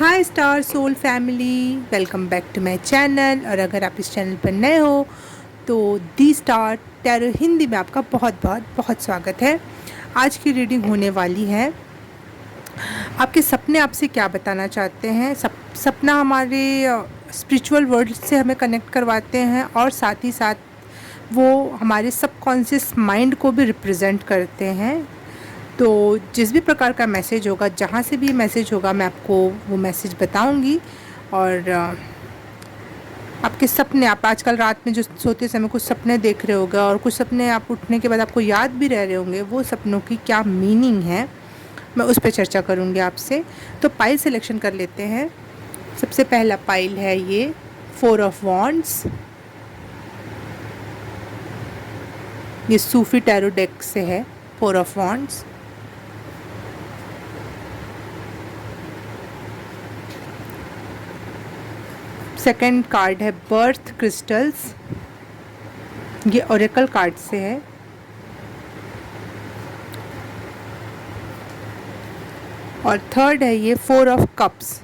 Hi star soul family, welcome back to my channel. और अगर आप इस चैनल पर नए हो तो दी स्टार टैरो हिंदी में आपका बहुत बहुत बहुत स्वागत है। आज की रीडिंग होने वाली है आपके सपने आपसे क्या बताना चाहते हैं। सपना हमारे स्पिरिचुअल वर्ल्ड से हमें कनेक्ट करवाते हैं और साथ ही साथ वो हमारे सबकॉन्शियस माइंड को भी रिप्रेजेंट करते हैं। तो जिस भी प्रकार का मैसेज होगा, जहाँ से भी मैसेज होगा, मैं आपको वो मैसेज बताऊंगी। और आपके सपने, आप आजकल रात में जो सोते समय कुछ सपने देख रहे होगे और कुछ सपने आप उठने के बाद आपको याद भी रह रहे होंगे, वो सपनों की क्या मीनिंग है मैं उस पर चर्चा करूंगी आपसे। तो पाइल सिलेक्शन कर लेते हैं। सबसे पहला पाइल है ये 4 ऑफ वॉन्ड्स। ये सूफी टैरो डेक से है 4 ऑफ वॉन्ड्स। सेकंड कार्ड है बर्थ क्रिस्टल्स, ये ओरेकल कार्ड से है। और थर्ड है ये 4 ऑफ कप्स,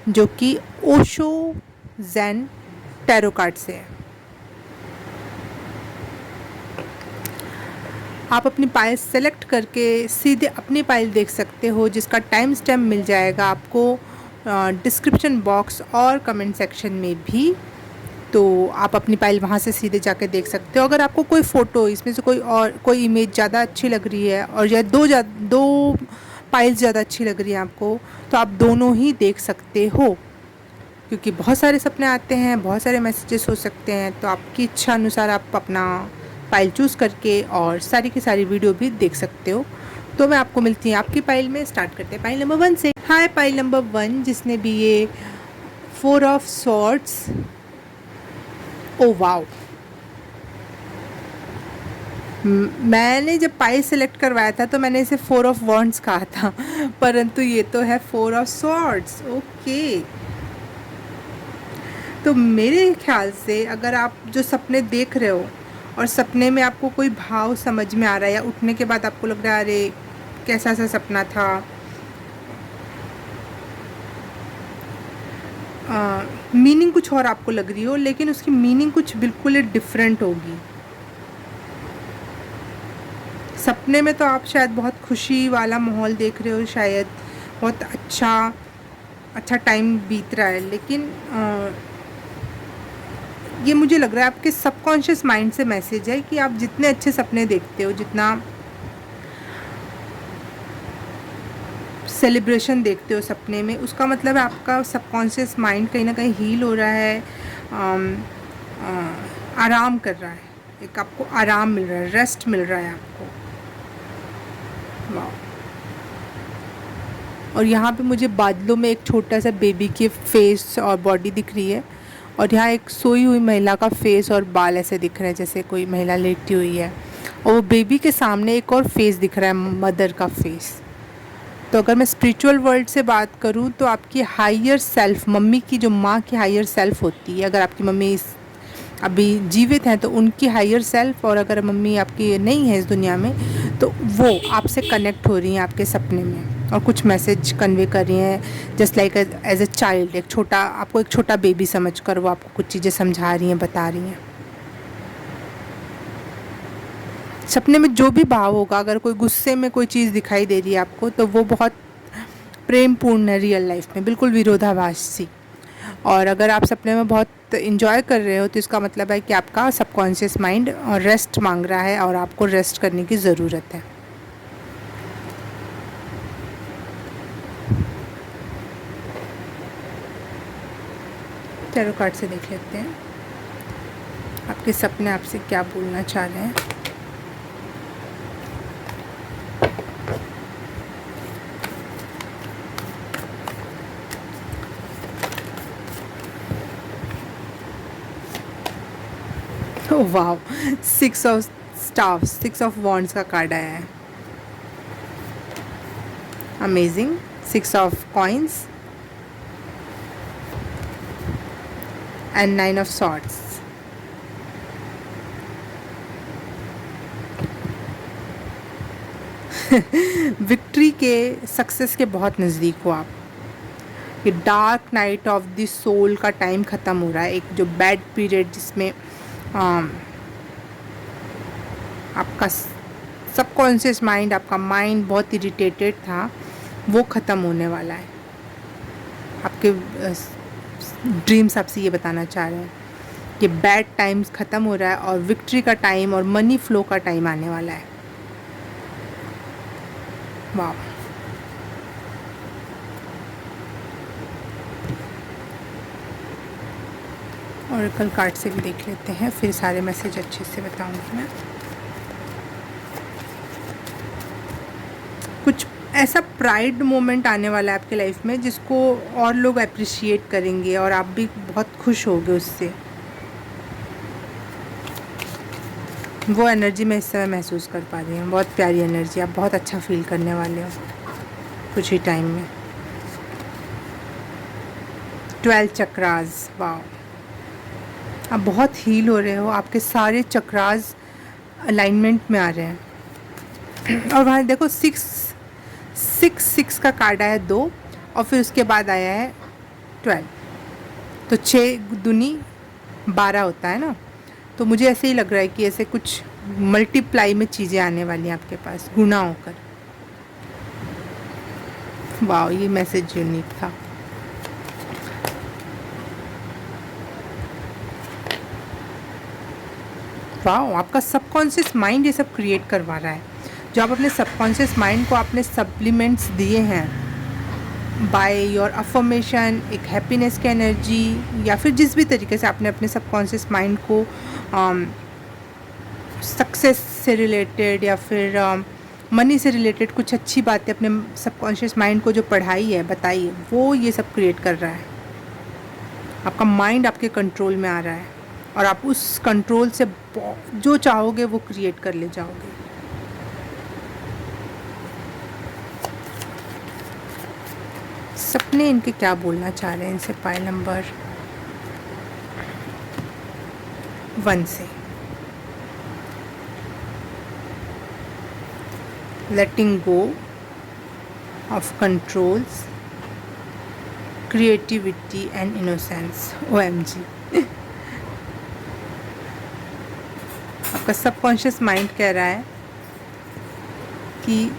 जो कि ओशो ज़ेन टैरो कार्ड से है। आप अपनी पाइल सेलेक्ट करके सीधे अपनी पाइल देख सकते हो, जिसका टाइम स्टैम्प मिल जाएगा आपको डिस्क्रिप्शन बॉक्स और कमेंट सेक्शन में भी। तो आप अपनी पाइल वहाँ से सीधे जाके देख सकते हो। अगर आपको कोई फ़ोटो इसमें से कोई इमेज ज़्यादा अच्छी लग रही है और या दो पाइल्स ज़्यादा अच्छी लग रही है आपको, तो आप दोनों ही देख सकते हो, क्योंकि बहुत सारे सपने आते हैं, बहुत सारे मैसेजेस हो सकते हैं। तो आपकी इच्छा अनुसार आप अपना पाइल चूज़ करके और सारी की सारी वीडियो भी देख सकते हो। तो मैं आपको मिलती हूँ आपकी पाइल में। स्टार्ट करते हैं पाइल नंबर 1 से। हाय पाइल नंबर 1, जिसने भी ये 4 ऑफ सॉर्ड्स। ओ वाओ, मैंने जब पाइल सेलेक्ट करवाया था तो मैंने इसे 4 ऑफ वॉन्ड्स कहा था, परंतु ये तो है 4 ऑफ सॉर्ड्स। ओके, तो मेरे ख्याल से अगर आप जो सपने देख रहे हो और सपने में आपको कोई भाव समझ में आ रहा है या उठने के बाद आपको लग रहा है अरे कैसा सा सपना था, मीनिंग कुछ और आपको लग रही हो, लेकिन उसकी मीनिंग कुछ बिल्कुल डिफरेंट होगी। सपने में तो आप शायद बहुत खुशी वाला माहौल देख रहे हो, शायद बहुत अच्छा टाइम बीत रहा है, लेकिन ये मुझे लग रहा है आपके सबकॉन्शियस माइंड से मैसेज है कि आप जितने अच्छे सपने देखते हो, जितना सेलिब्रेशन देखते हो सपने में, उसका मतलब है आपका सबकॉन्शियस माइंड कहीं ना कहीं हील हो रहा है, आराम कर रहा है, एक आपको आराम मिल रहा है, रेस्ट मिल रहा है आपको। वाह। और यहाँ पे मुझे बादलों में एक छोटा सा बेबी के फेस और बॉडी दिख रही है, और यहाँ एक सोई हुई महिला का फेस और बाल ऐसे दिख रहे हैं जैसे कोई महिला लेटी हुई है, और वो बेबी के सामने एक और फेस दिख रहा है, मदर का फेस। तो अगर मैं स्पिरिचुअल वर्ल्ड से बात करूँ तो आपकी हायर सेल्फ, मम्मी की जो माँ की हायर सेल्फ होती है, अगर आपकी मम्मी अभी जीवित हैं तो उनकी हायर सेल्फ, और अगर मम्मी आपकी नहीं है इस दुनिया में तो वो आपसे कनेक्ट हो रही हैं आपके सपने में और कुछ मैसेज कन्वे कर रही हैं, just like as a child, आपको एक छोटा बेबी समझ कर वो आपको कुछ चीज़ें समझा रही हैं, बता रही हैं। सपने में जो भी भाव होगा, अगर कोई गुस्से में कोई चीज़ दिखाई दे रही है आपको, तो वो बहुत प्रेमपूर्ण है रियल लाइफ में, बिल्कुल विरोधाभासी। और अगर आप सपने में बहुत इन्जॉय कर रहे हो तो इसका मतलब है कि आपका सबकॉन्शियस माइंड रेस्ट मांग रहा है और आपको रेस्ट करने की ज़रूरत है। टैरो कार्ड से देख लेते हैं आपके सपने आपसे क्या बोलना चाह रहे हैं। वाह, 6 ऑफ स्टार्स, 6 ऑफ वॉन्ड्स का कार्ड आया है। Amazing. 6 of coins and 9 of swords. Victory के, सक्सेस के बहुत नज़दीक हो आप। ये dark night of the soul का टाइम ख़त्म हो रहा है, एक जो बैड पीरियड जिसमें आपका सबकॉन्शियस माइंड, आपका माइंड बहुत इरिटेटेड था, वो ख़त्म होने वाला है। आपके ड्रीम्स आपसे ये बताना चाह रहे हैं कि बैड टाइम्स ख़त्म हो रहा है और विक्ट्री का टाइम और मनी फ्लो का टाइम आने वाला है। वाह, ओरेकल कार्ड से भी देख लेते हैं, फिर सारे मैसेज अच्छे से बताऊंगी मैं। कुछ ऐसा प्राइड मोमेंट आने वाला है आपके लाइफ में जिसको और लोग अप्रिशिएट करेंगे और आप भी बहुत खुश होगे उससे। वो एनर्जी मैं इस समय महसूस कर पा रही हूँ, बहुत प्यारी एनर्जी, आप बहुत अच्छा फील करने वाले हो कुछ ही टाइम में। 12 चक्रास, वाह, आप बहुत हील हो रहे हो, आपके सारे चक्रास अलाइनमेंट में आ रहे हैं। और वहाँ देखो 6 का कार्ड आया 2 और फिर उसके बाद आया है 12, तो 6 दूनी 12 होता है ना। तो मुझे ऐसे ही लग रहा है कि ऐसे कुछ मल्टीप्लाई में चीज़ें आने वाली हैं आपके पास, गुना होकर। वाह, ये मैसेज यूनिक था। वाह, आपका सबकॉन्शियस माइंड ये सब क्रिएट करवा रहा है। जो आप अपने सबकॉन्शियस माइंड को आपने सप्लीमेंट्स दिए हैं बाय योर अफर्मेशन, एक हैप्पीनेस की एनर्जी, या फिर जिस भी तरीके से आपने अपने सबकॉन्शियस माइंड को सक्सेस से रिलेटेड या फिर मनी से रिलेटेड कुछ अच्छी बातें अपने सबकॉन्शियस माइंड को जो पढ़ाई है, बताई है, वो ये सब क्रिएट कर रहा है। आपका माइंड आपके कंट्रोल में आ रहा है और आप उस कंट्रोल से जो चाहोगे वो क्रिएट कर ले जाओगे। सपने इनके क्या बोलना चाह रहे हैं इनसे पाइल नंबर 1 से। Letting go of controls, creativity and innocence. OMG, आपका सबकॉन्शियस माइंड कह रहा है कि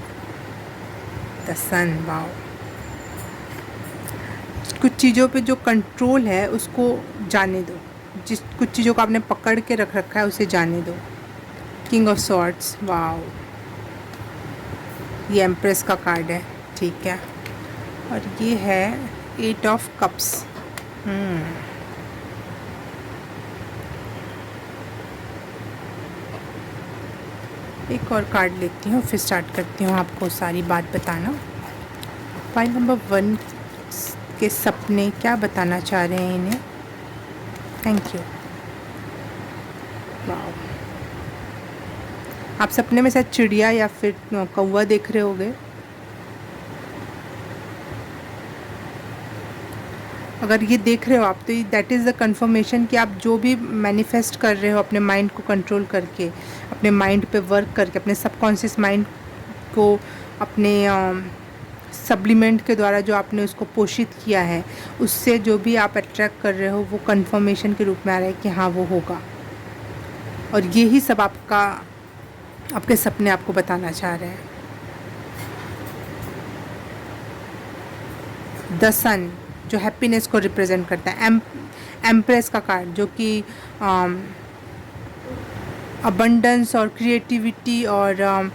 द सन, वाओ, कुछ चीज़ों पे जो कंट्रोल है उसको जाने दो, कुछ चीज़ों को आपने पकड़ के रख रखा है उसे जाने दो। किंग ऑफ सॉर्ड्स, वाओ, ये एम्प्रेस का कार्ड है, ठीक है। और ये है 8 ऑफ कप्स। एक और कार्ड लेती हूँ, फिर स्टार्ट करती हूँ आपको सारी बात बताना। पाइल नंबर 1 के सपने क्या बताना चाह रहे हैं इन्हें। Thank you. वाओ, आप सपने में शायद चिड़िया या फिर कौवा देख रहे होगे। अगर ये देख रहे हो आप तो दैट इज़ द कन्फर्मेशन कि आप जो भी मैनिफेस्ट कर रहे हो अपने माइंड को कंट्रोल करके, अपने माइंड पे वर्क करके, अपने सबकॉन्शियस माइंड को अपने सप्लीमेंट के द्वारा जो आपने उसको पोषित किया है, उससे जो भी आप अट्रैक्ट कर रहे हो वो कन्फर्मेशन के रूप में आ रहा है कि हाँ वो होगा। और यही सब आपके सपने आपको बताना चाह रहे हैं। द सन जो हैप्पीनेस को रिप्रेजेंट करता है, एम्प्रेस का कार्ड जो कि अबंडेंस और क्रिएटिविटी और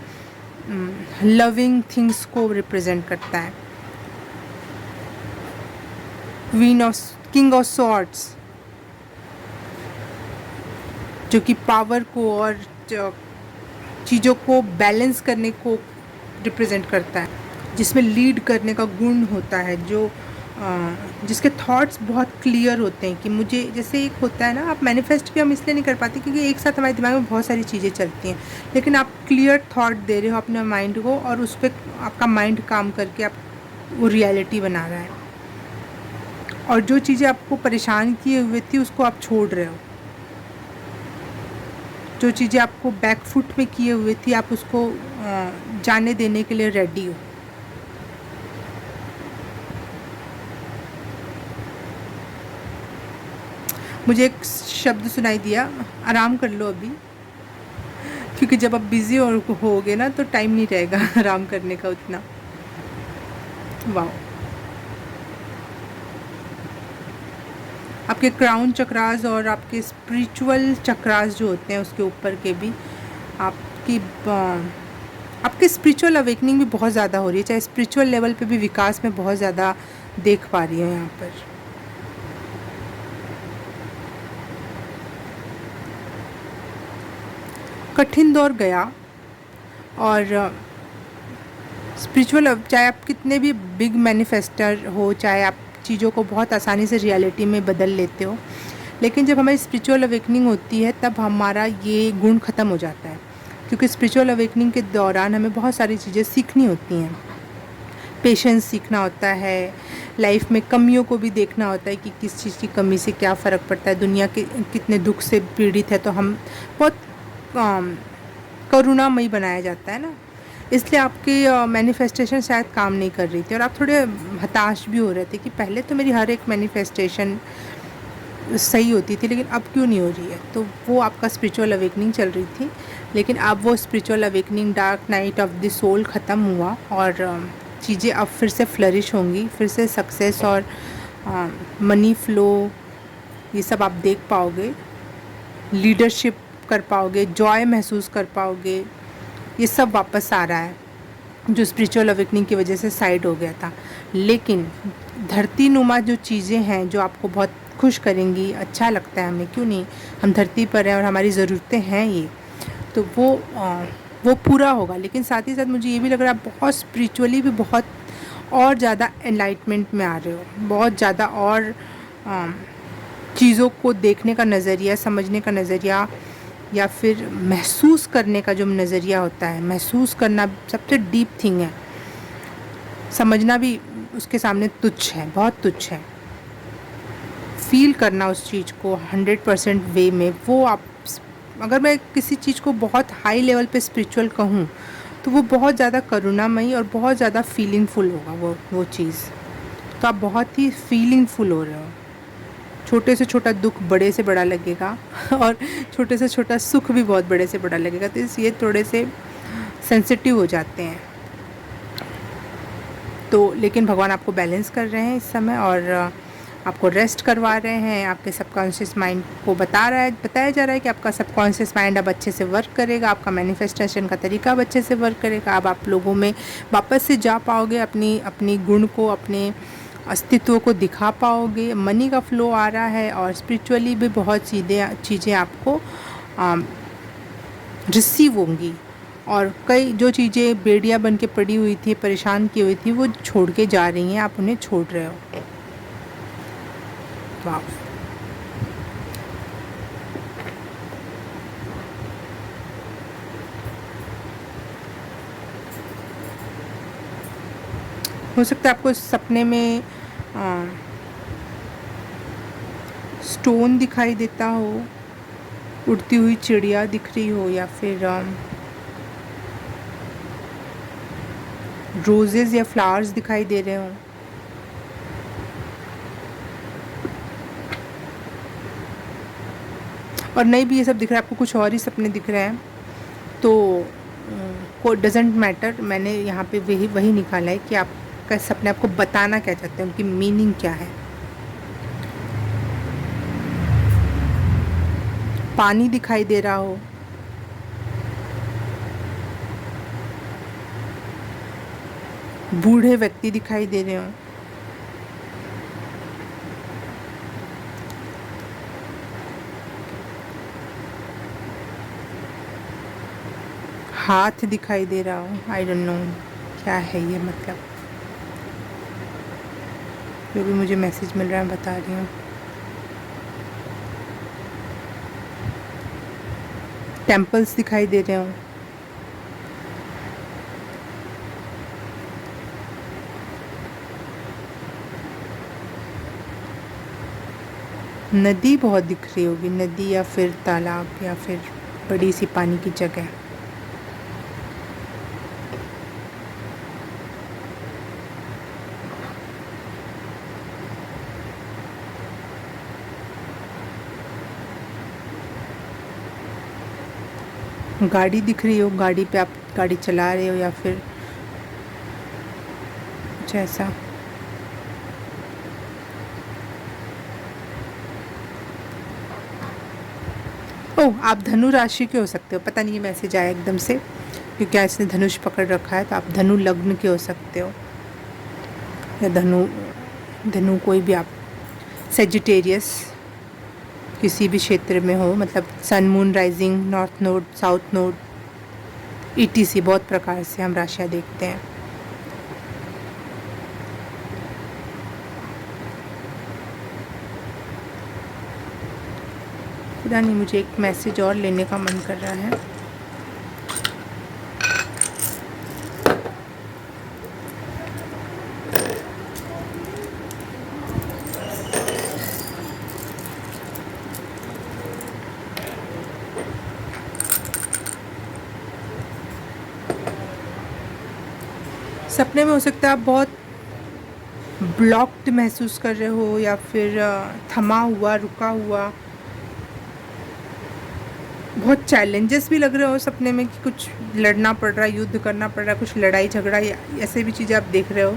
लविंग थिंग्स को रिप्रेजेंट करता है। किंग ऑफ सॉर्ड्स जो कि पावर को और चीज़ों को बैलेंस करने को रिप्रेजेंट करता है, जिसमें लीड करने का गुण होता है, जो जिसके थॉट्स बहुत क्लियर होते हैं कि मुझे, जैसे एक होता है ना, आप मैनिफेस्ट भी हम इसलिए नहीं कर पाते क्योंकि एक साथ हमारे दिमाग में बहुत सारी चीज़ें चलती हैं, लेकिन आप क्लियर थॉट दे रहे हो अपने माइंड को और उस पर आपका माइंड काम करके आप वो रियलिटी बना रहा है। और जो चीज़ें आपको परेशान किए हुए थी उसको आप छोड़ रहे हो, जो चीज़ें आपको बैकफुट में किए हुए थी आप उसको जाने देने के लिए रेडी हो। मुझे एक शब्द सुनाई दिया, आराम कर लो अभी, क्योंकि जब आप बिज़ी और होगे ना तो टाइम नहीं रहेगा आराम करने का उतना। वाह। आपके क्राउन चक्रास और आपके स्पिरिचुअल चक्रास जो होते हैं उसके ऊपर के भी आपकी आपकी स्पिरिचुअल अवेकनिंग भी बहुत ज़्यादा हो रही है, चाहे स्पिरिचुअल लेवल पे भी विकास में बहुत ज़्यादा देख पा रही हूँ यहाँ पर। कठिन दौर गया और स्पिरिचुअल, चाहे आप कितने भी बिग मैनिफेस्टर हो, चाहे आप चीज़ों को बहुत आसानी से रियलिटी में बदल लेते हो, लेकिन जब हमारी स्पिरिचुअल अवेकनिंग होती है तब हमारा ये गुण ख़त्म हो जाता है, क्योंकि स्पिरिचुअल अवेकनिंग के दौरान हमें बहुत सारी चीज़ें सीखनी होती हैं। पेशेंस सीखना होता है, लाइफ में कमियों को भी देखना होता है कि किस चीज़ की कमी से क्या फ़र्क पड़ता है, दुनिया के कितने दुख से पीड़ित है, तो हम बहुत करुणामयी बनाया जाता है ना। इसलिए आपकी मैनिफेस्टेशन शायद काम नहीं कर रही थी और आप थोड़े हताश भी हो रहे थे कि पहले तो मेरी हर एक मैनिफेस्टेशन सही होती थी, लेकिन अब क्यों नहीं हो रही है। तो वो आपका स्पिरिचुअल अवेकनिंग चल रही थी, लेकिन अब वो spiritual awakening, dark night of the soul ख़त्म हुआ और चीज़ें अब फिर से फ्लरिश होंगी, फिर से सक्सेस और मनी फ्लो ये सब आप देख पाओगे, लीडरशिप कर पाओगे, जॉय महसूस कर पाओगे। ये सब वापस आ रहा है जो स्पिरिचुअल अवेकनिंग की वजह से साइड हो गया था। लेकिन धरती नुमा जो चीज़ें हैं जो आपको बहुत खुश करेंगी, अच्छा लगता है हमें, क्यों नहीं, हम धरती पर हैं और हमारी ज़रूरतें हैं ये, तो वो पूरा होगा। लेकिन साथ ही साथ मुझे ये भी लग रहा है आप बहुत स्पिरिचुअली भी बहुत और ज़्यादा एनलाइटमेंट में आ रहे हो, बहुत ज़्यादा और चीज़ों को देखने का नज़रिया, समझने का नज़रिया या फिर महसूस करने का जो नज़रिया होता है, महसूस करना सबसे डीप थिंग है, समझना भी उसके सामने तुच्छ है, बहुत तुच्छ है। फील करना उस चीज़ को 100% वे में, वो आप, अगर मैं किसी चीज़ को बहुत हाई लेवल पे स्पिरिचुअल कहूँ तो वो बहुत ज़्यादा करुणामयी और बहुत ज़्यादा फीलिंगफुल होगा वो चीज़। तो आप बहुत ही फीलिंगफुल हो रहे हो, छोटे से छोटा दुख बड़े से बड़ा लगेगा और छोटे से छोटा सुख भी बहुत बड़े से बड़ा लगेगा। तो इसलिए थोड़े से सेंसिटिव हो जाते हैं। तो लेकिन भगवान आपको बैलेंस कर रहे हैं इस समय और आपको रेस्ट करवा रहे हैं। आपके सबकॉन्शियस माइंड को बताया जा रहा है कि आपका सबकॉन्शियस माइंड अब अच्छे से वर्क करेगा, आपका मैनिफेस्टेशन का तरीका अब अच्छे से वर्क करेगा। अब आप लोगों में वापस से जा पाओगे, अपनी गुण को, अपने अस्तित्व को दिखा पाओगे। मनी का फ्लो आ रहा है और स्पिरिचुअली भी बहुत चीज़ें आपको रिसीव होंगी और कई जो चीज़ें बेड़ियाँ बन के पड़ी हुई थी, परेशान की हुई थी, वो छोड़ के जा रही हैं, आप उन्हें छोड़ रहे हो। वाह। हो सकता है आपको सपने में स्टोन दिखाई देता हो, उड़ती हुई चिड़िया दिख रही हो, या फिर रोजेस या फ्लावर्स दिखाई दे रहे हो। और नहीं भी ये सब दिख रहा है, आपको कुछ और ही सपने दिख रहे हैं, तो को डजेंट मैटर। मैंने यहाँ पे वही निकाला है कि आपका सपने आपको बताना क्या चाहते हैं, उनकी मीनिंग क्या है। पानी दिखाई दे रहा हो, बूढ़े व्यक्ति दिखाई दे रहे हो, हाथ दिखाई दे रहा हो, आई डोंट नो क्या है ये, मतलब जो भी मुझे मैसेज मिल रहा है बता रही हूँ। टेम्पल्स दिखाई दे रहे हो, नदी बहुत दिख रही होगी, नदी या फिर तालाब या फिर बड़ी सी पानी की जगह। गाड़ी दिख रही हो, गाड़ी पे आप गाड़ी चला रहे हो या फिर कुछ ऐसा। ओह, आप धनु राशि के हो सकते हो। पता नहीं ये मैसेज आया एकदम से क्योंकि इसने धनुष पकड़ रखा है, तो आप धनु लग्न के हो सकते हो या धनु धनु कोई भी आप, सेजिटेरियस किसी भी क्षेत्र में हो, मतलब sun moon rising, north node, south node, etc, बहुत प्रकार से हम राशियाँ देखते हैं। पता नहीं, मुझे एक मैसेज और लेने का मन कर रहा है। सपने में हो सकता है आप बहुत ब्लॉक्ड महसूस कर रहे हो या फिर थमा हुआ, रुका हुआ, बहुत चैलेंजेस भी लग रहे हो सपने में कि कुछ लड़ना पड़ रहा है, युद्ध करना पड़ रहा है, कुछ लड़ाई झगड़ा या ऐसे भी चीज़ें आप देख रहे हो।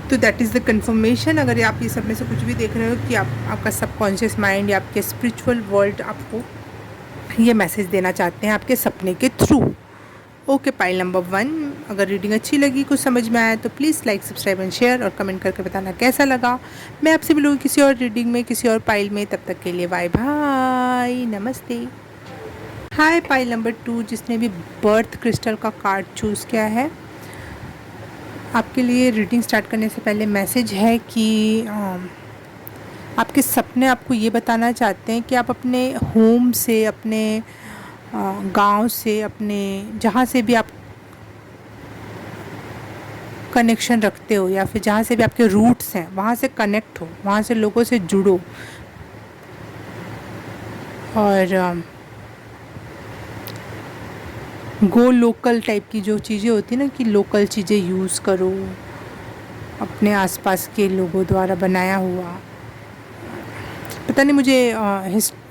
तो दैट इज़ द कन्फर्मेशन, अगर आप ये सब में से कुछ भी देख रहे हो, कि आपका सबकॉन्शियस माइंड या आपके स्पिरिचुअल वर्ल्ड आपको ये मैसेज देना चाहते हैं आपके सपने के थ्रू। ओके, पाइल नंबर 1, अगर रीडिंग अच्छी लगी, कुछ समझ में आया तो please like, subscribe and share और कमेंट करके बताना कैसा लगा। मैं आपसे मिलूँगी किसी और रीडिंग में, किसी और पाइल में। तब तक के लिए बाय बाय, नमस्ते। हाय पाइल नंबर 2, जिसने भी बर्थ क्रिस्टल का कार्ड चूज़ किया है, आपके लिए रीडिंग स्टार्ट करने से पहले मैसेज है कि आपके सपने आपको ये बताना चाहते हैं कि आप अपने होम से, अपने गांव से, अपने जहाँ से भी आप कनेक्शन रखते हो या फिर जहाँ से भी आपके रूट्स हैं, वहाँ से कनेक्ट हो, वहाँ से लोगों से जुड़ो और गो लोकल टाइप की जो चीज़ें होती हैं ना, कि लोकल चीज़ें यूज़ करो, अपने आसपास के लोगों द्वारा बनाया हुआ। पता नहीं, मुझे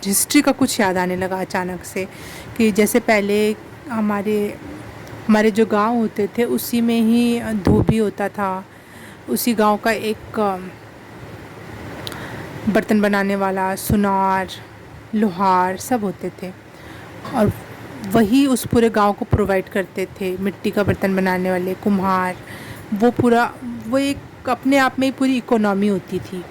हिस्ट्री का कुछ याद आने लगा अचानक से, कि जैसे पहले हमारे जो गांव होते थे उसी में ही धोबी होता था, उसी गांव का एक बर्तन बनाने वाला, सुनार, लोहार सब होते थे और वही उस पूरे गांव को प्रोवाइड करते थे। मिट्टी का बर्तन बनाने वाले, कुम्हार, वो एक अपने आप में ही पूरी इकोनॉमी होती थी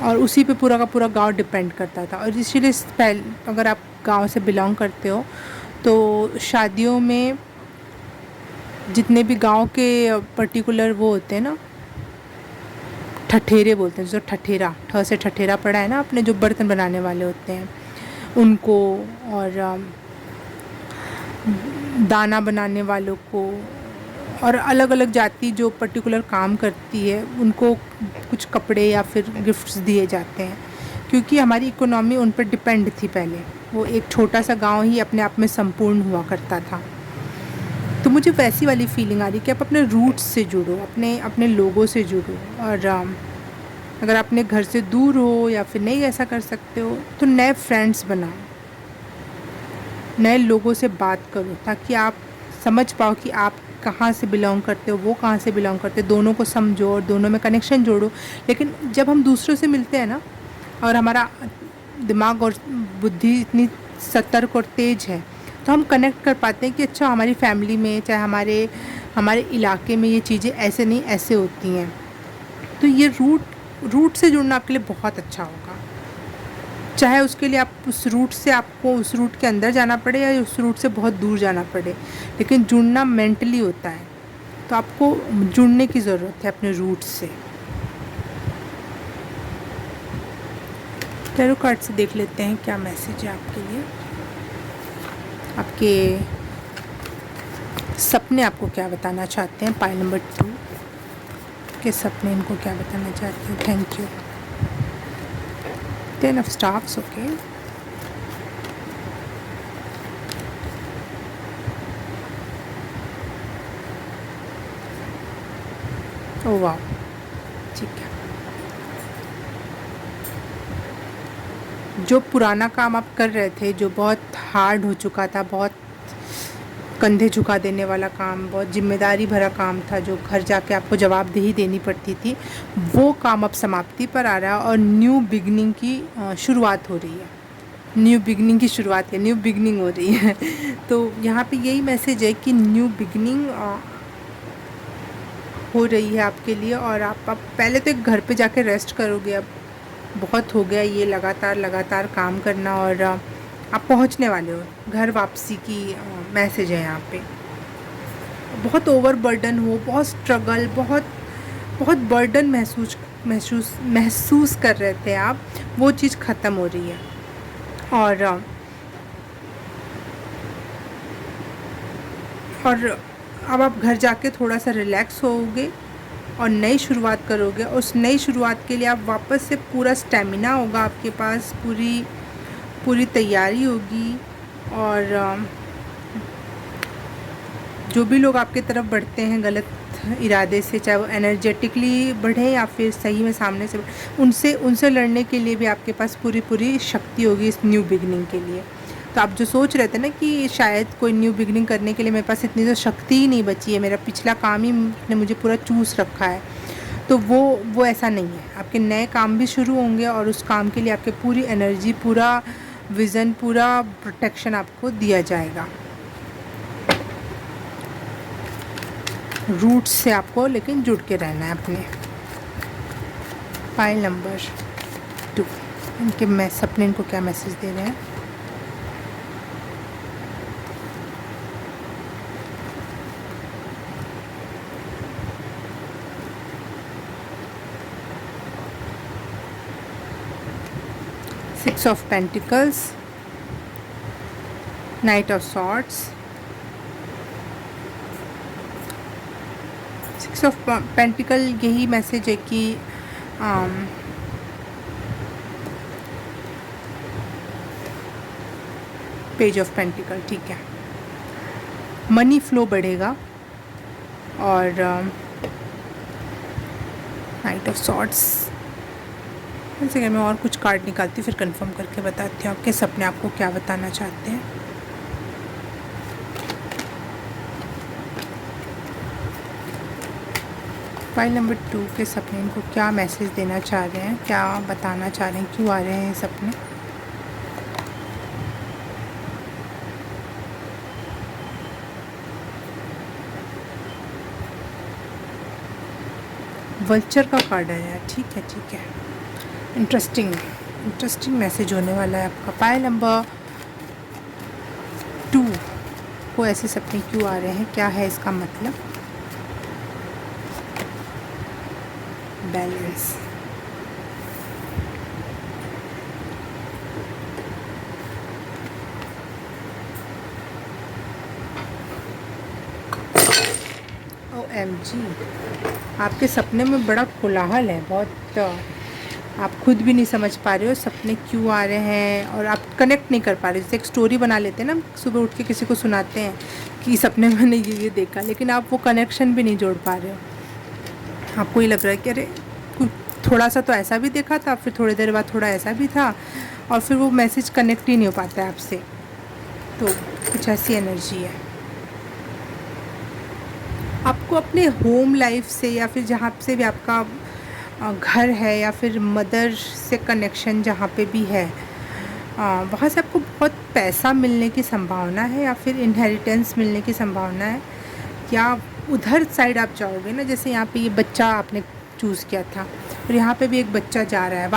और उसी पे पूरा का पूरा गांव डिपेंड करता था। और इसीलिए अगर आप गांव से बिलोंग करते हो तो शादियों में जितने भी गांव के पर्टिकुलर वो होते हैं ना, ठठेरे बोलते हैं, जो ठठेरा, ठ से ठठेरा पड़ा है ना, अपने जो बर्तन बनाने वाले होते हैं उनको, और दाना बनाने वालों को, और अलग अलग जाति जो पर्टिकुलर काम करती है उनको कुछ कपड़े या फिर गिफ्ट्स दिए जाते हैं, क्योंकि हमारी इकोनॉमी उन पर डिपेंड थी पहले। वो एक छोटा सा गांव ही अपने आप में संपूर्ण हुआ करता था। तो मुझे वैसी वाली फीलिंग आ रही कि आप अपने रूट्स से जुड़ो, अपने लोगों से जुड़ो, और अगर आप अपने घर से दूर हो या फिर नहीं ऐसा कर सकते हो तो नए फ्रेंड्स बनाओ, नए लोगों से बात करो, ताकि आप समझ पाओ कि आप कहाँ से बिलोंग करते हो, वो कहाँ से बिलोंग करते हो, दोनों को समझो और दोनों में कनेक्शन जोड़ो। लेकिन जब हम दूसरों से मिलते हैं ना, और हमारा दिमाग और बुद्धि इतनी सतर्क और तेज है, तो हम कनेक्ट कर पाते हैं कि अच्छा, हमारी फैमिली में, चाहे हमारे इलाके में ये चीज़ें ऐसे नहीं ऐसे होती हैं। तो ये रूट से जुड़ना आपके लिए बहुत अच्छा होगा, चाहे उसके लिए आप आपको उस रूट के अंदर जाना पड़े या उस रूट से बहुत दूर जाना पड़े, लेकिन जुड़ना मेंटली होता है। तो आपको जुड़ने की ज़रूरत है अपने रूट से। टैरो कार्ड से देख लेते हैं क्या मैसेज है आपके लिए, आपके सपने आपको क्या बताना चाहते हैं। पाइल नंबर 2 के सपने इनको क्या बताना चाहते हैं। Thank you. 10 of Staffs, okay. Oh wow, ठीक है। जो पुराना काम आप कर रहे थे, जो बहुत हार्ड हो चुका था, बहुत कंधे झुका देने वाला काम, बहुत जिम्मेदारी भरा काम था, जो घर जाके आपको जवाबदेही देनी पड़ती थी, वो काम अब समाप्ति पर आ रहा है और न्यू बिगनिंग की शुरुआत हो रही है। न्यू बिगनिंग की शुरुआत है, न्यू बिगनिंग हो रही है। तो यहाँ पे यही मैसेज है कि न्यू बिगनिंग हो रही है आपके लिए। और आप पहले तो एक घर पे जाके रेस्ट करोगे। अब बहुत हो गया ये लगातार लगातार काम करना, और आप पहुंचने वाले हो घर वापसी की मैसेज है यहाँ पे। बहुत ओवरबर्डन हो, बहुत स्ट्रगल, बहुत बहुत बर्डन महसूस कर रहे थे आप, वो चीज़ ख़त्म हो रही है। और अब आप घर जाके थोड़ा सा रिलैक्स होगे और नई शुरुआत करोगे। उस नई शुरुआत के लिए आप वापस से पूरा स्टेमिना होगा आपके पास, पूरी तैयारी होगी। और जो भी लोग आपके तरफ बढ़ते हैं गलत इरादे से, चाहे वो एनर्जेटिकली बढ़े या फिर सही में सामने से, उनसे लड़ने के लिए भी आपके पास पूरी शक्ति होगी इस न्यू बिगनिंग के लिए। तो आप जो सोच रहे थे ना कि शायद कोई न्यू बिगनिंग करने के लिए मेरे पास इतनी तो शक्ति ही नहीं बची है, मेरा पिछला काम ही ने मुझे पूरा चूस रखा है, तो वो ऐसा नहीं है। आपके नए काम भी शुरू होंगे और उस काम के लिए आपके पूरी एनर्जी, पूरा विज़न, पूरा प्रोटेक्शन आपको दिया जाएगा। रूट से आपको लेकिन जुड़ के रहना है अपने। फाइल नंबर 2, इनके सपने इनको क्या मैसेज दे रहे हैं। Six of pentacles, night of swords, six of pentacle यही मैसेज है कि पेज ऑफ पेंटिकल, ठीक है, मनी फ्लो बढ़ेगा। और नाइट ऑफ सॉर्ड्स, जैसे मैं और कुछ कार्ड निकालती हूँ फिर कंफर्म करके बताती हूँ आपके सपने आपको क्या बताना चाहते हैं। फाइल नंबर 2 के सपने इनको क्या मैसेज देना चाह रहे हैं, क्या बताना चाह रहे हैं, क्यों आ रहे हैं सपने। वल्चर का कार्ड है यार, ठीक है, इंटरेस्टिंग मैसेज होने वाला है आपका। फाइल नंबर 2 को ऐसे सपने क्यों आ रहे हैं, क्या है इसका मतलब। बैलेंस, OMG, आपके सपने में बड़ा कोलाहल है, बहुत आप खुद भी नहीं समझ पा रहे हो सपने क्यों आ रहे हैं, और आप कनेक्ट नहीं कर पा रहे। जैसे एक स्टोरी बना लेते हैं ना, सुबह उठ के किसी को सुनाते हैं कि सपने में मैंने ये देखा, लेकिन आप वो कनेक्शन भी नहीं जोड़ पा रहे हो। आपको ये लग रहा है कि अरे थोड़ा सा तो ऐसा भी देखा था, फिर थोड़ी देर बाद थोड़ा ऐसा भी था, और फिर वो मैसेज कनेक्ट ही नहीं हो पाता है आपसे। तो कुछ ऐसी एनर्जी है। आपको अपने होम लाइफ से या फिर जहाँ से भी आपका घर है या फिर मदर से कनेक्शन जहाँ पे भी है, वहाँ से आपको बहुत पैसा मिलने की संभावना है या फिर इनहेरिटेंस मिलने की संभावना है। या उधर साइड आप जाओगे ना, जैसे यहाँ पे ये बच्चा आपने चूज़ किया था और यहाँ पे भी एक बच्चा जा रहा है,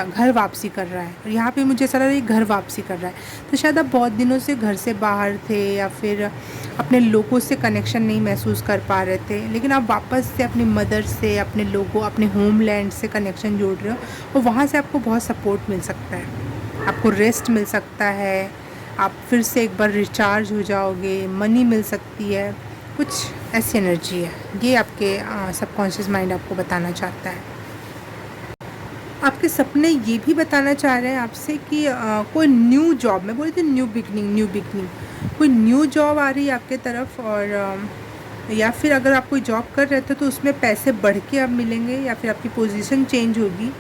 घर वापसी कर रहा है, और यहाँ पे मुझे ऐसा लग रहा है घर वापसी कर रहा है। तो शायद आप बहुत दिनों से घर से बाहर थे या फिर अपने लोगों से कनेक्शन नहीं महसूस कर पा रहे थे, लेकिन आप वापस से अपनी मदर से, अपने लोगों, अपने होमलैंड से कनेक्शन जोड़ रहे हो, और वहाँ से आपको बहुत सपोर्ट मिल सकता है, आपको रेस्ट मिल सकता है, आप फिर से एक बार रिचार्ज हो जाओगे, मनी मिल सकती है। कुछ ऐसी एनर्जी है, ये आपके सबकॉन्शियस माइंड आपको बताना चाहता है। आपके सपने ये भी बताना चाह रहे हैं आपसे कि कोई न्यू जॉब, मैं बोली थी न्यू बिगनिंग, कोई न्यू जॉब आ रही है आपके तरफ, और या फिर अगर आप कोई जॉब कर रहे थे तो उसमें पैसे बढ़ के अब मिलेंगे, या फिर आपकी पोजीशन चेंज होगी।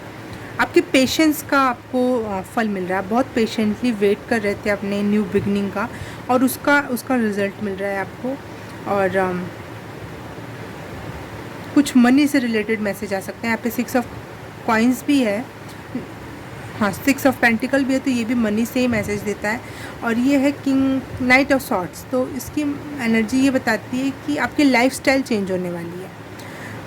आपके पेशेंस का आपको फल मिल रहा है। बहुत पेशेंटली वेट कर रहे थे अपने न्यू बिगनिंग का, और उसका उसका रिज़ल्ट मिल रहा है आपको। और कुछ मनी से रिलेटेड मैसेज आ सकते हैं। यहाँ पे 6 ऑफ कॉइन्स भी है, हाँ 6 ऑफ पेंटिकल भी है, तो ये भी मनी से ही मैसेज देता है। और ये है किंग नाइट ऑफ सॉर्ट्स, तो इसकी एनर्जी ये बताती है कि आपकी लाइफस्टाइल चेंज होने वाली है।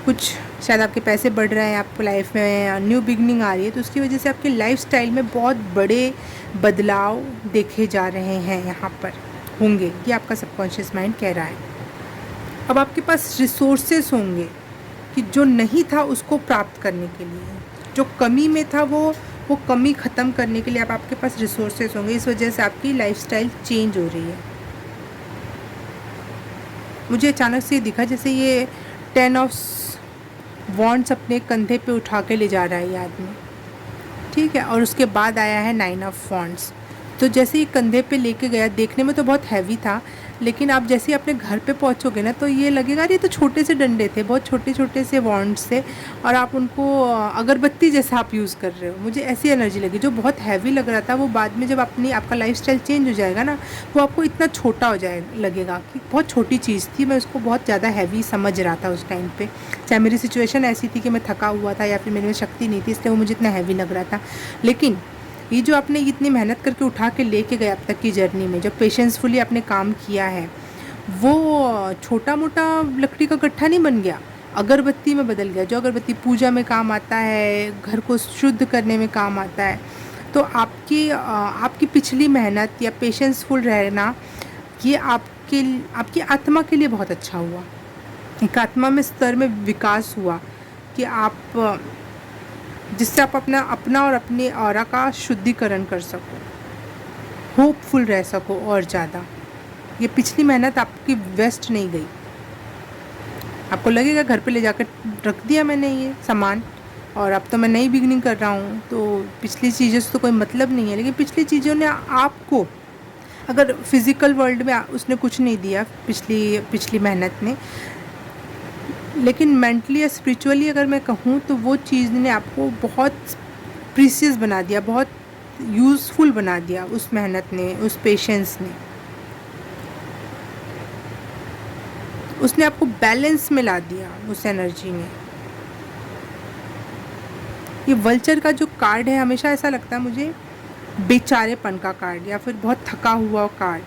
कुछ शायद आपके पैसे बढ़ रहे हैं, आपको लाइफ में न्यू बिगनिंग आ रही है, तो उसकी वजह से आपकी लाइफस्टाइल में बहुत बड़े बदलाव देखे जा रहे हैं, यहाँ पर होंगे, ये आपका सबकॉन्शियस माइंड कह रहा है। अब आपके पास रिसोर्सेस होंगे कि जो नहीं था उसको प्राप्त करने के लिए, जो कमी में था वो कमी ख़त्म करने के लिए अब आपके पास रिसोर्सेस होंगे। इस वजह से आपकी लाइफस्टाइल चेंज हो रही है। मुझे अचानक से दिखा जैसे ये 10 ऑफ वॉन्ड्स अपने कंधे पे उठा के ले जा रहा है ये आदमी, ठीक है। और उसके बाद आया है 9 ऑफ वॉन्ड्स। तो जैसे ही कंधे पे लेके गया, देखने में तो बहुत हैवी था, लेकिन आप जैसे ही अपने घर पे पहुंचोगे ना, तो ये लगेगा ये तो छोटे से डंडे थे, बहुत छोटे छोटे से वॉन्ड्स थे, और आप उनको अगरबत्ती जैसा आप यूज़ कर रहे हो। मुझे ऐसी एनर्जी लगी। जो बहुत हैवी लग रहा था वो बाद में जब आपका लाइफस्टाइल चेंज हो जाएगा ना, वो आपको इतना छोटा हो जाए लगेगा कि बहुत छोटी चीज़ थी, मैं उसको बहुत ज़्यादा हैवी समझ रहा था उस टाइम पर। चाहे मेरी सिचुएशन ऐसी थी कि मैं थका हुआ था या फिर मेरे में शक्ति नहीं थी, इसलिए वो मुझे इतना हैवी लग रहा था। लेकिन ये जो आपने इतनी मेहनत करके उठा के लेके गए अब तक की जर्नी में, जो पेशेंसफुली आपने काम किया है, वो छोटा मोटा लकड़ी का गट्ठा नहीं बन गया, अगरबत्ती में बदल गया। जो अगरबत्ती पूजा में काम आता है, घर को शुद्ध करने में काम आता है। तो आपकी पिछली मेहनत या पेशेंसफुल रहना, ये आपकी आत्मा के लिए बहुत अच्छा हुआ। एक आत्मा में स्तर में विकास हुआ कि जिससे आप अपना और अपने ऑरा का शुद्धिकरण कर सको, होपफुल रह सको और ज़्यादा। ये पिछली मेहनत आपकी वेस्ट नहीं गई। आपको लगेगा घर पे ले जाकर रख दिया मैंने ये सामान और अब तो मैं नई बिगनिंग कर रहा हूँ, तो पिछली चीज़ों से तो कोई मतलब नहीं है। लेकिन पिछली चीज़ों ने आपको, अगर फिज़िकल वर्ल्ड में उसने कुछ नहीं दिया पिछली मेहनत ने, लेकिन मेंटली या स्पिरिचुअली अगर मैं कहूँ तो वो चीज़ ने आपको बहुत प्रीशियस बना दिया, बहुत यूज़फुल बना दिया उस मेहनत ने, उस पेशेंस ने। उसने आपको बैलेंस में ला दिया उस एनर्जी ने। ये वल्चर का जो कार्ड है, हमेशा ऐसा लगता है मुझे बेचारेपन का कार्ड या फिर बहुत थका हुआ कार्ड।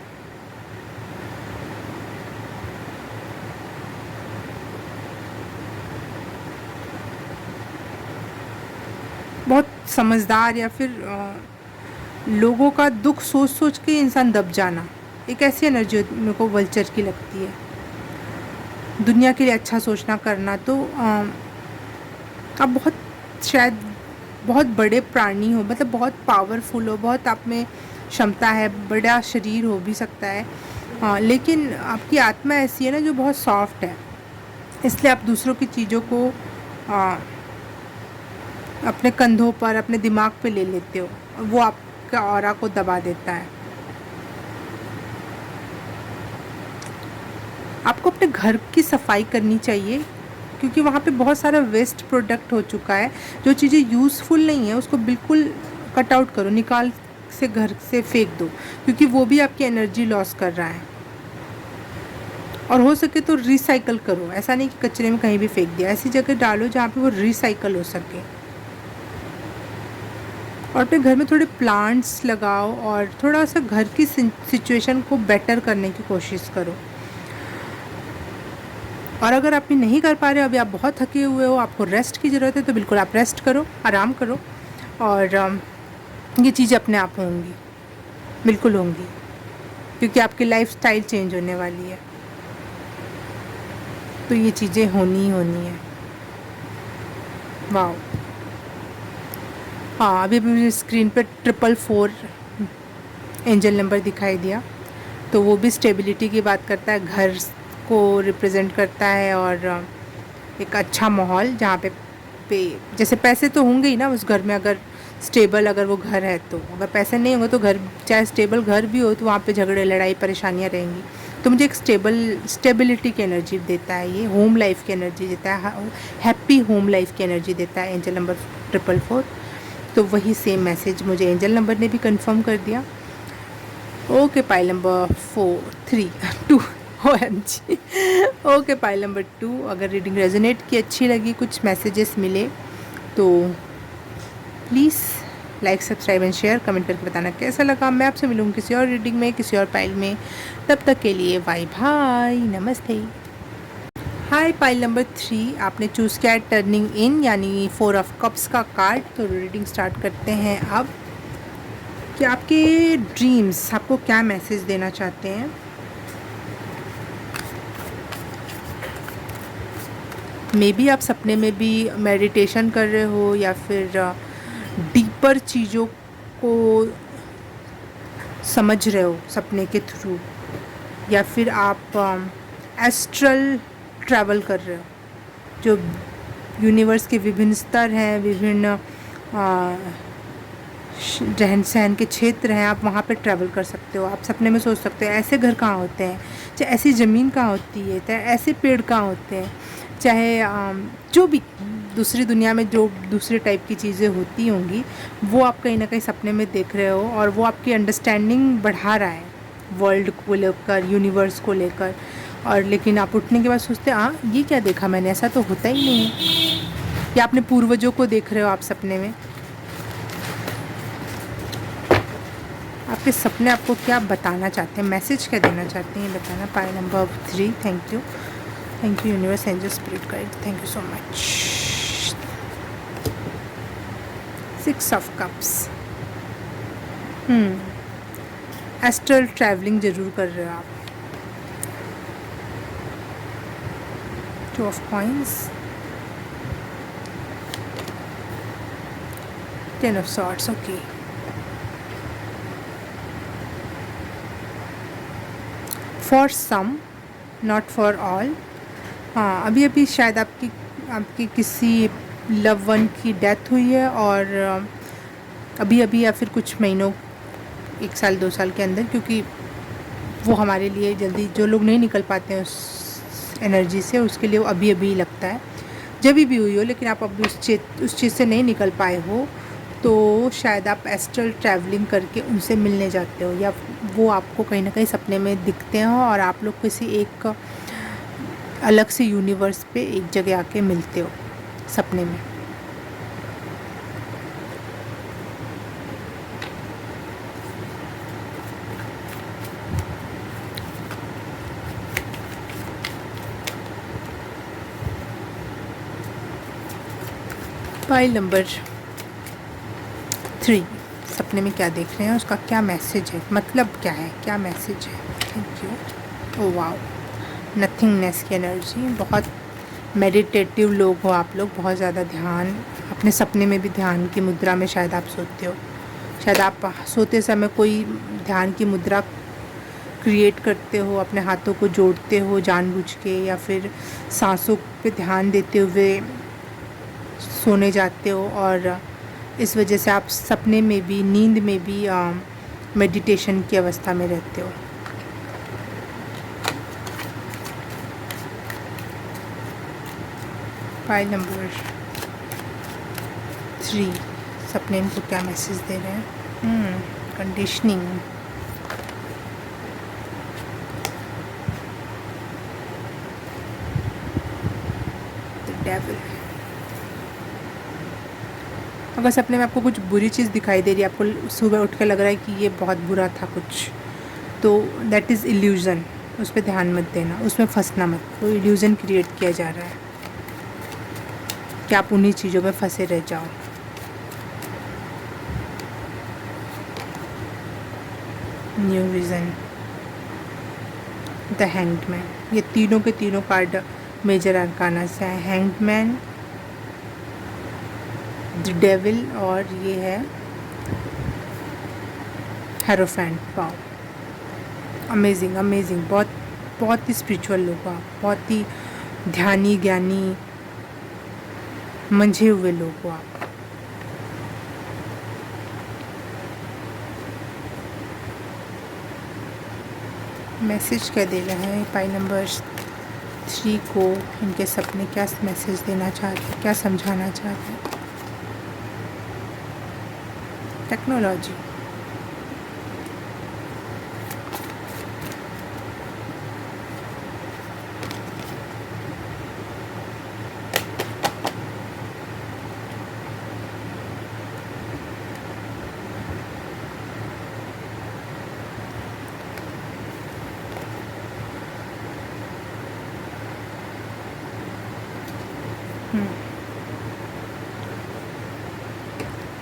बहुत समझदार या फिर लोगों का दुख सोच सोच के इंसान दब जाना, एक ऐसी एनर्जी मेरे को वल्चर की लगती है। दुनिया के लिए अच्छा सोचना करना, तो आप शायद बहुत बड़े प्राणी हो, मतलब बहुत पावरफुल हो, बहुत आप में क्षमता है, बड़ा शरीर हो भी सकता है, लेकिन आपकी आत्मा ऐसी है ना जो बहुत सॉफ्ट है, इसलिए आप दूसरों की चीज़ों को अपने कंधों पर, अपने दिमाग पे ले लेते हो, वो आपका ऑरा को दबा देता है। आपको अपने घर की सफाई करनी चाहिए, क्योंकि वहाँ पे बहुत सारा वेस्ट प्रोडक्ट हो चुका है। जो चीज़ें यूज़फुल नहीं है उसको बिल्कुल कट आउट करो, निकाल से घर से फेंक दो, क्योंकि वो भी आपकी एनर्जी लॉस कर रहा है। और हो सके तो रिसाइकल करो, ऐसा नहीं कि कचरे में कहीं भी फेंक दिया, ऐसी जगह डालो जहाँ पे वो रिसाइकल हो सके। और अपने घर में थोड़े प्लांट्स लगाओ और थोड़ा सा घर की सिचुएशन को बेटर करने की कोशिश करो। और अगर आप ये नहीं कर पा रहे हो, अभी आप बहुत थके हुए हो, आपको रेस्ट की ज़रूरत है, तो बिल्कुल आप रेस्ट करो, आराम करो, और ये चीज़ें अपने आप होंगी, बिल्कुल होंगी, क्योंकि आपकी लाइफस्टाइल चेंज होने वाली है, तो ये चीज़ें होनी ही होनी है। वाह, हाँ अभी मुझे स्क्रीन पे 444 एंजल नंबर दिखाई दिया, तो वो भी स्टेबिलिटी की बात करता है, घर को रिप्रेजेंट करता है, और एक अच्छा माहौल जहाँ पे जैसे पैसे तो होंगे ही ना उस घर में, अगर स्टेबल अगर वो घर है तो। अगर पैसे नहीं होंगे तो घर, चाहे स्टेबल घर भी हो, तो वहाँ पे झगड़े, लड़ाई, परेशानियाँ रहेंगी। तो मुझे एक स्टेबिलिटी की एनर्जी देता है, ये होम लाइफ की एनर्जी देता है, हैप्पी होम लाइफ की एनर्जी देता है एंजल नंबर 444। तो वही सेम मैसेज मुझे एंजल नंबर ने भी कंफर्म कर दिया। Okay pile number 2 OMG। Okay pile number 2, अगर रीडिंग रेजोनेट की, अच्छी लगी, कुछ मैसेजेस मिले तो please like, subscribe and share, comment करके बताना कैसा लगा। मैं आपसे मिलूँगी किसी और रीडिंग में, किसी और पाइल में। तब तक के लिए बाय बाय, नमस्ते। हाय पाइल नंबर 3, आपने चूज़ किया है टर्निंग इन यानी 4 ऑफ कप्स का कार्ड। तो रीडिंग स्टार्ट करते हैं अब कि आपके ड्रीम्स आपको क्या मैसेज देना चाहते हैं। मे बी आप सपने में भी मेडिटेशन कर रहे हो या फिर डीपर चीज़ों को समझ रहे हो सपने के थ्रू, या फिर आप एस्ट्रल ट्रैवल कर रहे हो। जो यूनिवर्स के विभिन्न स्तर हैं, विभिन्न रहन सहन के क्षेत्र हैं, आप वहाँ पे ट्रैवल कर सकते हो। आप सपने में सोच सकते हो ऐसे घर कहाँ होते हैं, चाहे ऐसी ज़मीन कहाँ होती है, चाहे ऐसे पेड़ कहाँ होते हैं, चाहे जो भी दूसरी दुनिया में जो दूसरे टाइप की चीज़ें होती होंगी, वो आप कहीं ना कहीं सपने में देख रहे हो, और वो आपकी अंडरस्टैंडिंग बढ़ा रहा है वर्ल्ड को लेकर, यूनिवर्स को लेकर। और लेकिन आप उठने के बाद सोचते हैं हाँ ये क्या देखा मैंने, ऐसा तो होता ही नहीं है। या अपने पूर्वजों को देख रहे हो आप सपने में। आपके सपने आपको क्या बताना चाहते हैं, मैसेज क्या देना चाहते हैं, ये बताना। Pile number 3, thank you universe, angel, spirit guide, thank you so much. 6 of cups, astral travelling ज़रूर कर रहे हो आप। 2 of coins, 10 of swords, okay. For some, not for all. हाँ, अभी अभी शायद आपकी किसी लव वन की डेथ हुई है, और अभी अभी या फिर कुछ महीनों, 1 साल 2 साल के अंदर, क्योंकि वो हमारे लिए जल्दी, जो लोग नहीं निकल पाते हैं उस एनर्जी से, उसके लिए वो अभी अभी लगता है। जब भी हुई हो, लेकिन आप अभी उस चीज़ से नहीं निकल पाए हो, तो शायद आप एस्ट्रल ट्रैवलिंग करके उनसे मिलने जाते हो, या वो आपको कहीं ना कहीं सपने में दिखते हो, और आप लोग किसी एक अलग से यूनिवर्स पे एक जगह आके मिलते हो सपने में। पाइल नंबर 3, सपने में क्या देख रहे हैं, उसका क्या मैसेज है, मतलब क्या है, क्या मैसेज है। Thank you. Oh wow, nothingness की एनर्जी। बहुत मेडिटेटिव लोग हो आप लोग, बहुत ज़्यादा ध्यान, अपने सपने में भी ध्यान की मुद्रा में शायद आप सोते हो। शायद आप सोते समय कोई ध्यान की मुद्रा क्रिएट करते हो, अपने हाथों को जोड़ते हो जानबूझ के, या फिर सांसों पे ध्यान देते हुए सोने जाते हो, और इस वजह से आप सपने में भी, नींद में भी मेडिटेशन की अवस्था में रहते हो। पाइल नंबर 3, सपने इनको क्या मैसेज दे रहे हैं। Conditioning, the devil. अगर सपने में आपको कुछ बुरी चीज़ दिखाई दे रही है, आपको सुबह उठ कर लग रहा है कि ये बहुत बुरा था कुछ, तो दैट इज़ इल्यूज़न। उस पर ध्यान मत देना, उसमें फंसना मत। वो इल्यूज़न क्रिएट किया जा रहा है कि आप उन्हीं चीज़ों में फंसे रह जाओ। New vision, the hanged man. ये तीनों के तीनों कार्ड मेजर अरकाना से है। हैंग्ड मैन, द डेविल, और ये है हेरोफेंट। Wow, amazing amazing. बहुत ही स्पिरिचुअल लोग हो आप, बहुत ही ध्यानी, ज्ञानी, मंझे हुए लोग हो आप। मैसेज क्या दे रहा है पाई नंबर 3 को, इनके सपने क्या मैसेज देना चाहते हैं, क्या समझाना चाहते हैं। टेक्नोलॉजी।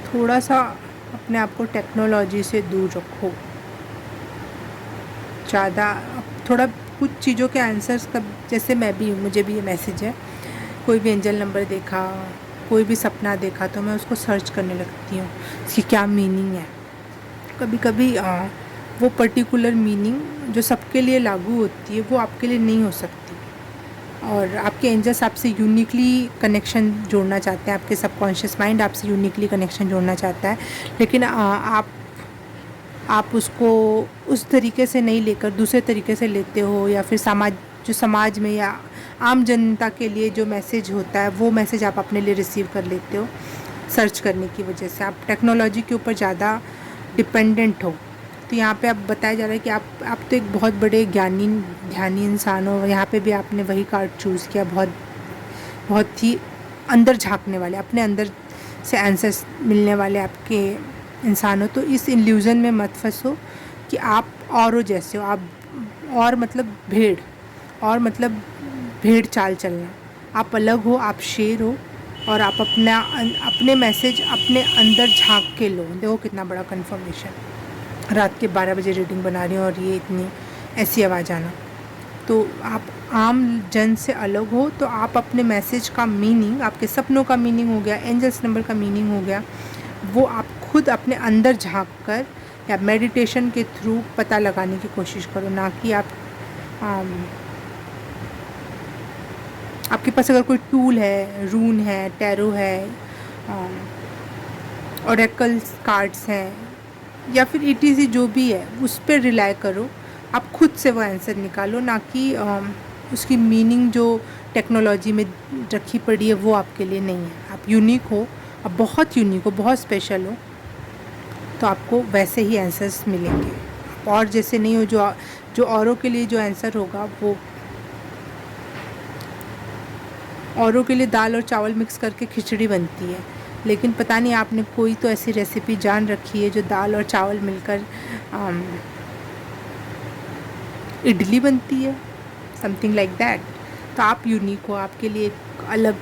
थोड़ा सा अपने आप को टेक्नोलॉजी से दूर रखो। ज़्यादा थोड़ा कुछ चीज़ों के आंसर्स कब, जैसे मैं भी हूँ, मुझे भी ये मैसेज है, कोई भी एंजल नंबर देखा, कोई भी सपना देखा तो मैं उसको सर्च करने लगती हूँ इसकी क्या मीनिंग है। कभी कभी वो पर्टिकुलर मीनिंग जो सबके लिए लागू होती है वो आपके लिए नहीं हो सकती, और आपके एंजल्स आपसे यूनिकली कनेक्शन जोड़ना चाहते हैं, आपके सबकॉन्शियस माइंड आपसे यूनिकली कनेक्शन जोड़ना चाहता है, लेकिन आप उसको उस तरीके से नहीं लेकर दूसरे तरीके से लेते हो, या फिर समाज में या आम जनता के लिए जो मैसेज होता है वो मैसेज आप अपने लिए रिसीव कर लेते हो सर्च करने की वजह से। आप टेक्नोलॉजी के ऊपर ज़्यादा डिपेंडेंट हो। तो यहाँ पे आप बताया जा रहा है कि आप तो एक बहुत बड़े ध्यानी इंसान हो। यहाँ पे भी आपने वही कार्ड चूज़ किया, बहुत ही अंदर झांकने वाले, अपने अंदर से आंसर्स मिलने वाले आपके इंसान हो। तो इस इल्यूज़न में मत फंसो कि आप औरों जैसे हो। आप और मतलब भेड़ चाल चलना, आप अलग हो, आप शेर हो, और आप अपने मैसेज अपने अंदर झांक के लो। देखो कितना बड़ा कन्फर्मेशन। रात के 12 बजे रीडिंग बना रही हूँ और ये इतनी ऐसी आवाज़ आना। तो आप आम जन से अलग हो, तो आप अपने मैसेज का मीनिंग, आपके सपनों का मीनिंग हो गया, एंजल्स नंबर का मीनिंग हो गया, वो आप खुद अपने अंदर झांक कर या मेडिटेशन के थ्रू पता लगाने की कोशिश करो। ना कि आपके पास अगर कोई टूल है, रून है, टैरो है, ओरेकल कार्ड्स हैं, या फिर ईटीसी जो भी है, उस पर रिलाई करो। आप खुद से वो आंसर निकालो, ना कि उसकी मीनिंग जो टेक्नोलॉजी में रखी पड़ी है वो आपके लिए नहीं है। आप यूनिक हो, आप बहुत यूनिक हो, बहुत स्पेशल हो, तो आपको वैसे ही आंसर्स मिलेंगे। आप और जैसे नहीं हो जो औरों के लिए जो आंसर होगा वो औरों के लिए दाल और चावल मिक्स करके खिचड़ी बनती है, लेकिन पता नहीं आपने कोई तो ऐसी रेसिपी जान रखी है जो दाल और चावल मिलकर इडली बनती है, समथिंग लाइक दैट। तो आप यूनिक हो, आपके लिए एक अलग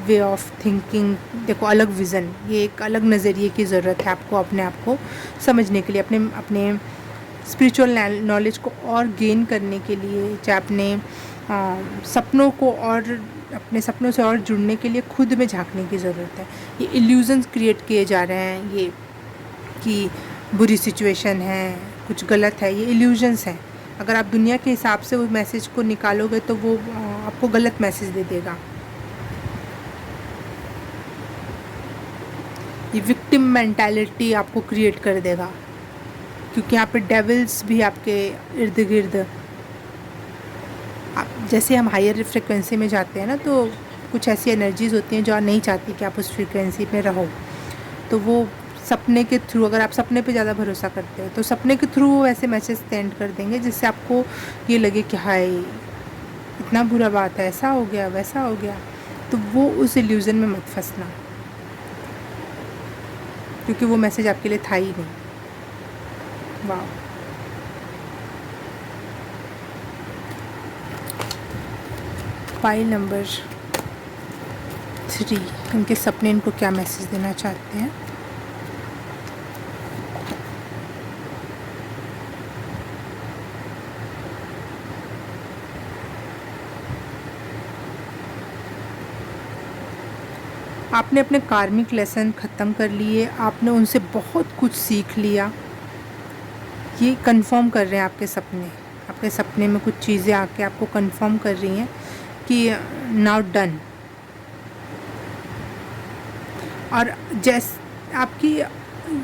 वे ऑफ थिंकिंग, देखो अलग विज़न, ये एक अलग नज़रिए की ज़रूरत है आपको अपने आप को समझने के लिए, अपने स्पिरिचुअल नॉलेज को और गेन करने के लिए, चाहे सपनों को और अपने सपनों से और जुड़ने के लिए खुद में झांकने की ज़रूरत है। ये इल्यूजन्स क्रिएट किए जा रहे हैं, ये कि बुरी सिचुएशन है, कुछ गलत है, ये इल्यूजन्स हैं। अगर आप दुनिया के हिसाब से उस मैसेज को निकालोगे तो वो आपको गलत मैसेज दे देगा। ये विक्टिम मेंटालिटी आपको क्रिएट कर देगा, क्योंकि यहाँ पे डेविल्स भी आपके इर्द गिर्द, जैसे हम हायर फ्रिक्वेंसी में जाते हैं ना, तो कुछ ऐसी एनर्जीज़ होती हैं जो नहीं चाहती कि आप उस फ्रिक्वेंसी में रहो। तो वो सपने के थ्रू, अगर आप सपने पे ज़्यादा भरोसा करते हो तो सपने के थ्रू वो ऐसे मैसेज सेंड कर देंगे जिससे आपको ये लगे कि हाय इतना बुरा बात है, ऐसा हो गया, वैसा हो गया। तो वो उस इल्यूज़न में मत फंसना, क्योंकि वो मैसेज आपके लिए था ही नहीं। वाह। फाइल नंबर 3, इनके सपने इनको क्या मैसेज देना चाहते हैं। आपने अपने कार्मिक लेसन ख़त्म कर लिए, आपने उनसे बहुत कुछ सीख लिया, ये कंफर्म कर रहे हैं आपके सपने में कुछ चीज़ें आके आपको कंफर्म कर रही हैं कि नाउ डन। और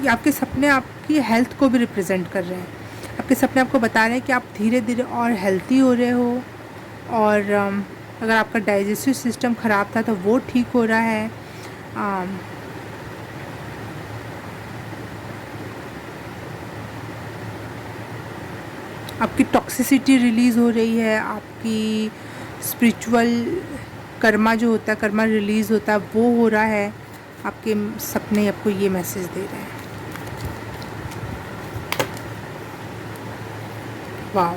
आपके सपने आपकी हेल्थ को भी रिप्रेजेंट कर रहे हैं। आपके सपने आपको बता रहे हैं कि आप धीरे धीरे और हेल्थी हो रहे हो, और अगर आपका डाइजेस्टिव सिस्टम ख़राब था तो वो ठीक हो रहा है। आपकी टॉक्सिसिटी रिलीज़ हो रही है, आपकी स्पिरिचुअल कर्मा जो होता है, कर्मा रिलीज़ होता है, वो हो रहा है। आपके सपने आपको ये मैसेज दे रहे हैं। वाह,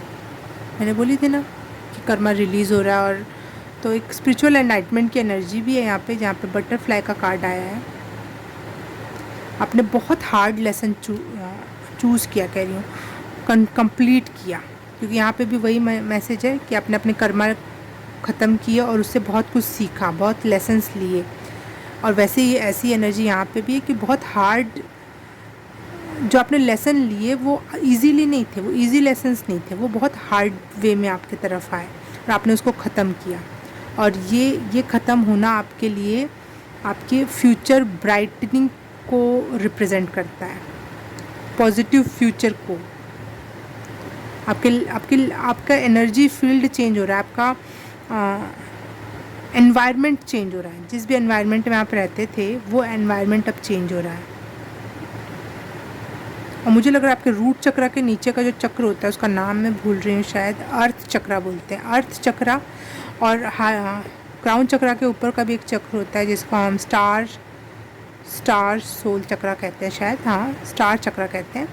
मैंने बोली थी ना कि कर्मा रिलीज़ हो रहा है। और तो एक स्पिरिचुअल एनलाइटमेंट की एनर्जी भी है यहाँ पे, जहाँ पे बटरफ्लाई का कार्ड आया है। आपने बहुत हार्ड लेसन चूज़ किया, कह रही हूँ कंप्लीट किया, क्योंकि यहाँ पे भी वही मैसेज है कि आपने अपने कर्मा ख़त्म किए और उससे बहुत कुछ सीखा, बहुत लेसन्स लिए। और वैसे ही ऐसी एनर्जी यहाँ पे भी है कि बहुत हार्ड जो आपने लेसन लिए वो इजीली नहीं थे, वो इजी लेसन्स नहीं थे, वो बहुत हार्ड वे में आपकी तरफ आए और आपने उसको ख़त्म किया। और ये ख़त्म होना आपके लिए आपके फ्यूचर ब्राइटनिंग को रिप्रेजेंट करता है, पॉजिटिव फ्यूचर को। आपका एनर्जी फील्ड चेंज हो रहा है, आपका एनवायरनमेंट चेंज हो रहा है। जिस भी एनवायरनमेंट में आप रहते थे वो एनवायरनमेंट अब चेंज हो रहा है। और मुझे लग रहा है आपके रूट चक्रा के नीचे का जो चक्र होता है, उसका नाम मैं भूल रही हूँ, शायद अर्थ चक्रा बोलते हैं, अर्थ चक्रा। और क्राउन चक्रा के ऊपर का भी एक चक्र होता है जिसको हम स्टार सोल चक्रा कहते हैं, शायद, हाँ स्टार चक्रा कहते हैं।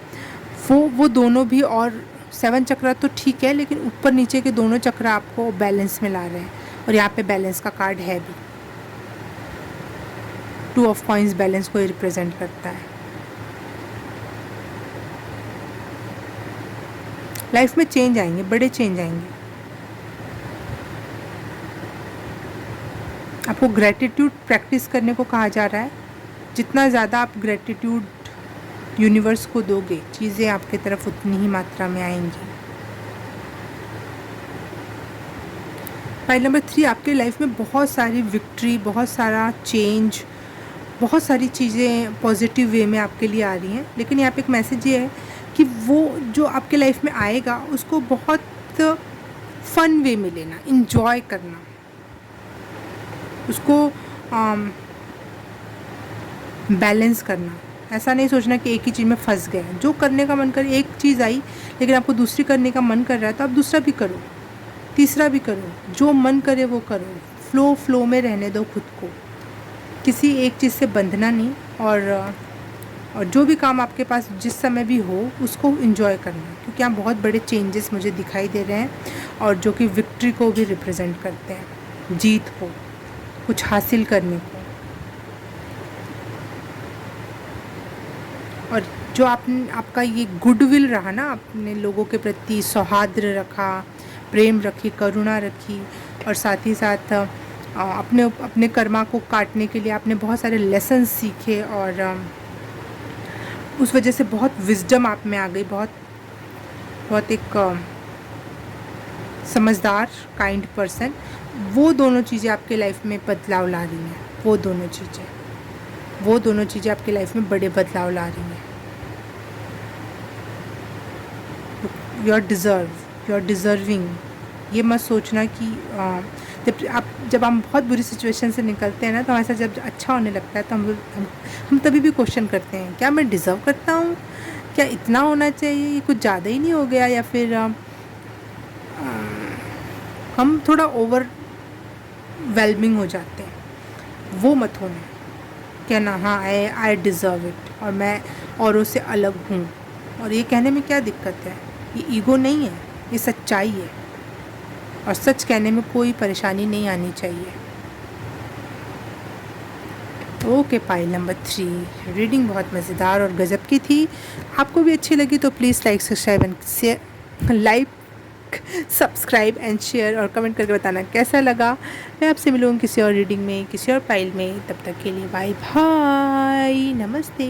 वो दोनों भी, और 7 चक्रा तो ठीक है, लेकिन ऊपर नीचे के दोनों चक्रा आपको बैलेंस में ला रहे हैं। और यहाँ पे बैलेंस का कार्ड है भी, 2 ऑफ कॉइंस बैलेंस को रिप्रेजेंट करता है। लाइफ में चेंज आएंगे, बड़े चेंज आएंगे। आपको ग्रैटिट्यूड प्रैक्टिस करने को कहा जा रहा है। जितना ज़्यादा आप ग्रैटिट्यूड यूनिवर्स को दोगे, चीज़ें आपके तरफ उतनी ही मात्रा में आएंगी। फाइल नंबर 3, आपके लाइफ में बहुत सारी विक्ट्री, बहुत सारा चेंज, बहुत सारी चीज़ें पॉजिटिव वे में आपके लिए आ रही हैं। लेकिन यहाँ पे एक मैसेज ये है कि वो जो आपके लाइफ में आएगा उसको बहुत फन वे में लेना, इन्जॉय करना, उसको बैलेंस करना। ऐसा नहीं सोचना कि एक ही चीज़ में फंस गए। जो करने का मन करे, एक चीज़ आई लेकिन आपको दूसरी करने का मन कर रहा है तो आप दूसरा भी करो, तीसरा भी करो, जो मन करे वो करो। फ्लो में रहने दो खुद को, किसी एक चीज़ से बंधना नहीं। और जो भी काम आपके पास जिस समय भी हो उसको एंजॉय करना, क्योंकि यहाँ बहुत बड़े चेंजेस मुझे दिखाई दे रहे हैं और जो कि विक्ट्री को भी रिप्रेजेंट करते हैं, जीत को, कुछ हासिल करने को। और जो आपका ये गुडविल रहा ना, अपने लोगों के प्रति सौहार्द रखा, प्रेम रखी, करुणा रखी, और साथ ही साथ अपने कर्मा को काटने के लिए आपने बहुत सारे लेसन सीखे। और उस वजह से बहुत विजडम आप में आ गई, बहुत एक समझदार काइंड पर्सन। वो दोनों चीज़ें आपके लाइफ में बदलाव ला रही हैं। वो दोनों चीज़ें आपके लाइफ में बड़े बदलाव ला रही हैं। You are deserving. ये मत सोचना कि जब हम बहुत बुरी सिचुएशन से निकलते हैं ना, तो हमारे साथ जब अच्छा होने लगता है तो हम तभी भी क्वेश्चन करते हैं, क्या मैं डिज़र्व करता हूँ, क्या इतना होना चाहिए, ये कुछ ज़्यादा ही नहीं हो गया। या फिर हम थोड़ा ओवरवेलमिंग हो जाते हैं। वो मत होना, कहना हाँ आई डिज़र्व इट, और मैं औरों से अलग हूँ। और ये कहने में क्या दिक्कत है? ये ईगो नहीं है, ये सच्चाई है। और सच कहने में कोई परेशानी नहीं आनी चाहिए। ओके, पाइल नंबर 3 रीडिंग बहुत मज़ेदार और गज़ब की थी। आपको भी अच्छी लगी तो प्लीज़ सब्सक्राइब एंड शेयर और कमेंट करके बताना कैसा लगा। मैं आपसे मिलूँगी किसी और रीडिंग में, किसी और पाइल में। तब तक के लिए बाय बाय, नमस्ते।